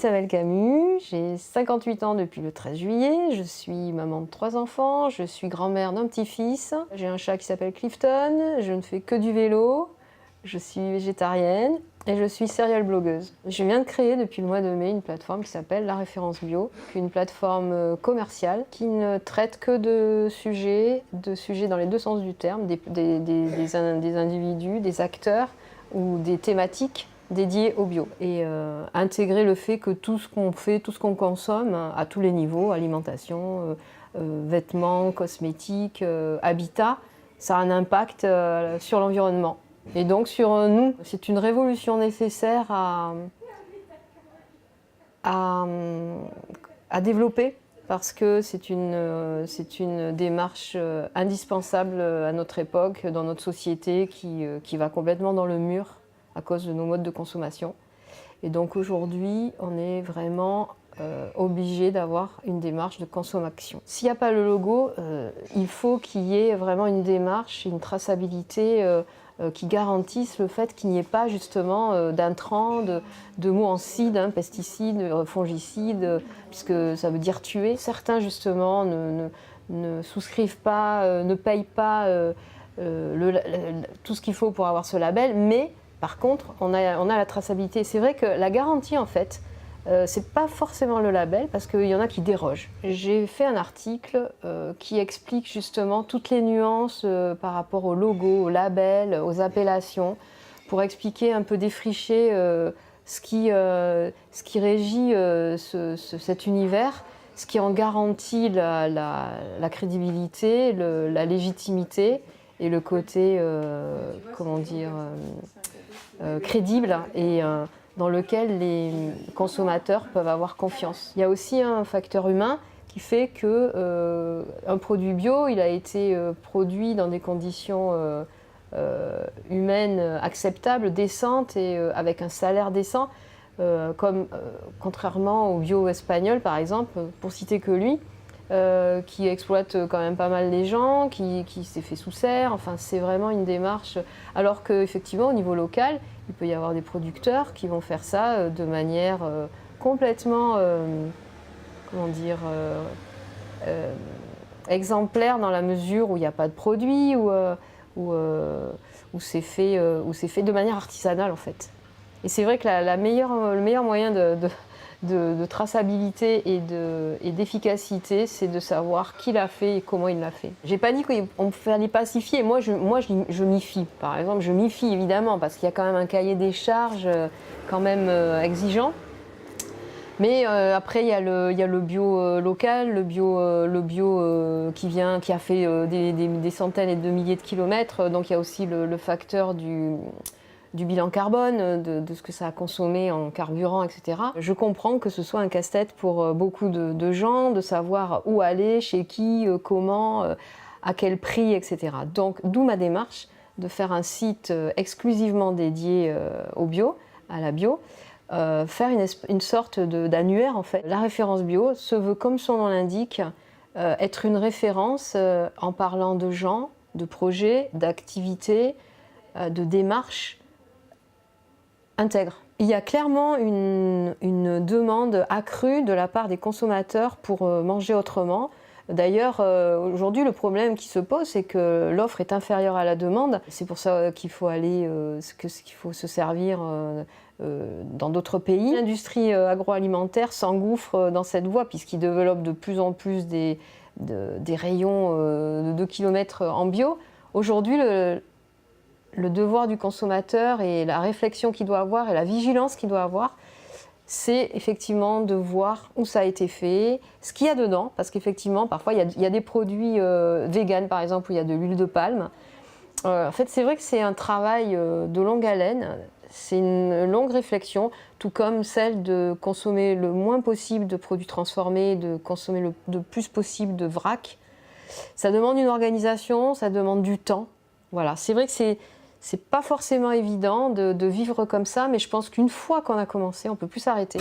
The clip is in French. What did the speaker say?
Isabelle Camus, j'ai 58 ans depuis le 13 juillet, je suis maman de 3 enfants, je suis grand-mère d'un petit-fils, j'ai un chat qui s'appelle Clifton, je ne fais que du vélo, je suis végétarienne et je suis serial blogueuse. Je viens de créer depuis le mois de mai une plateforme qui s'appelle La Référence Bio, une plateforme commerciale qui ne traite que de sujets dans les deux sens du terme, des individus, des acteurs ou des thématiques dédiées au bio. Et intégrer le fait que tout ce qu'on fait, tout ce qu'on consomme à tous les niveaux, alimentation, vêtements, cosmétiques, habitat, ça a un impact sur l'environnement. Et donc sur nous, c'est une révolution nécessaire à développer parce que c'est une démarche indispensable à notre époque, dans notre société qui va complètement dans le mur à cause de nos modes de consommation. Et donc aujourd'hui, on est vraiment obligé d'avoir une démarche de consommation. S'il n'y a pas le logo, il faut qu'il y ait vraiment une démarche, une traçabilité qui garantissent le fait qu'il n'y ait pas justement d'intrants, de mots en cide, pesticides, fongicides, puisque ça veut dire tuer. Certains justement ne souscrivent pas, ne payent pas tout ce qu'il faut pour avoir ce label, mais par contre on a la traçabilité. C'est vrai que la garantie en fait, c'est pas forcément le label parce qu'il y en a qui dérogent. J'ai fait un article qui explique justement toutes les nuances par rapport au logo, au label, aux appellations, pour expliquer un peu défricher ce qui régit cet univers, ce qui en garantit la crédibilité, la légitimité et le côté crédible et dans lequel les consommateurs peuvent avoir confiance. Il y a aussi un facteur humain qui fait qu'un produit bio, il a été produit dans des conditions humaines acceptables, décentes et avec un salaire décent, contrairement au bio espagnol par exemple, pour citer que lui, qui exploite quand même pas mal les gens, qui s'est fait sous serre, enfin c'est vraiment une démarche, alors qu'effectivement au niveau local, il peut y avoir des producteurs qui vont faire ça de manière complètement, exemplaire dans la mesure où il n'y a pas de produit, où c'est fait de manière artisanale en fait. Et c'est vrai que le meilleur moyen de traçabilité et d'efficacité, c'est de savoir qui l'a fait et comment il l'a fait. J'ai pas dit qu'on fallait pacifier. Moi, je m'y fie. Par exemple, je m'y fie évidemment parce qu'il y a quand même un cahier des charges quand même exigeant. Mais après, il y a le bio local, le bio qui a fait des centaines et de milliers de kilomètres. Donc il y a aussi le facteur du bilan carbone, de ce que ça a consommé en carburant, etc. Je comprends que ce soit un casse-tête pour beaucoup de gens, de savoir où aller, chez qui, comment, à quel prix, etc. Donc, d'où ma démarche de faire un site exclusivement dédié au bio, à la bio, faire une sorte d'annuaire en fait. La référence bio se veut, comme son nom l'indique, être une référence en parlant de gens, de projets, d'activités, de démarches intègre. Il y a clairement une demande accrue de la part des consommateurs pour manger autrement. D'ailleurs, aujourd'hui, le problème qui se pose, c'est que l'offre est inférieure à la demande. C'est pour ça qu'il faut qu'il faut se servir dans d'autres pays. L'industrie agroalimentaire s'engouffre dans cette voie puisqu'il développe de plus en plus des rayons de 2 km en bio. Aujourd'hui, le devoir du consommateur et la réflexion qu'il doit avoir et la vigilance qu'il doit avoir, c'est effectivement de voir où ça a été fait, ce qu'il y a dedans, parce qu'effectivement, parfois, il y a des produits véganes, par exemple, où il y a de l'huile de palme. En fait, c'est vrai que c'est un travail de longue haleine, c'est une longue réflexion, tout comme celle de consommer le moins possible de produits transformés, de consommer le plus possible de vrac. Ça demande une organisation, ça demande du temps. Voilà, c'est vrai que c'est pas forcément évident de vivre comme ça, mais je pense qu'une fois qu'on a commencé, on ne peut plus s'arrêter.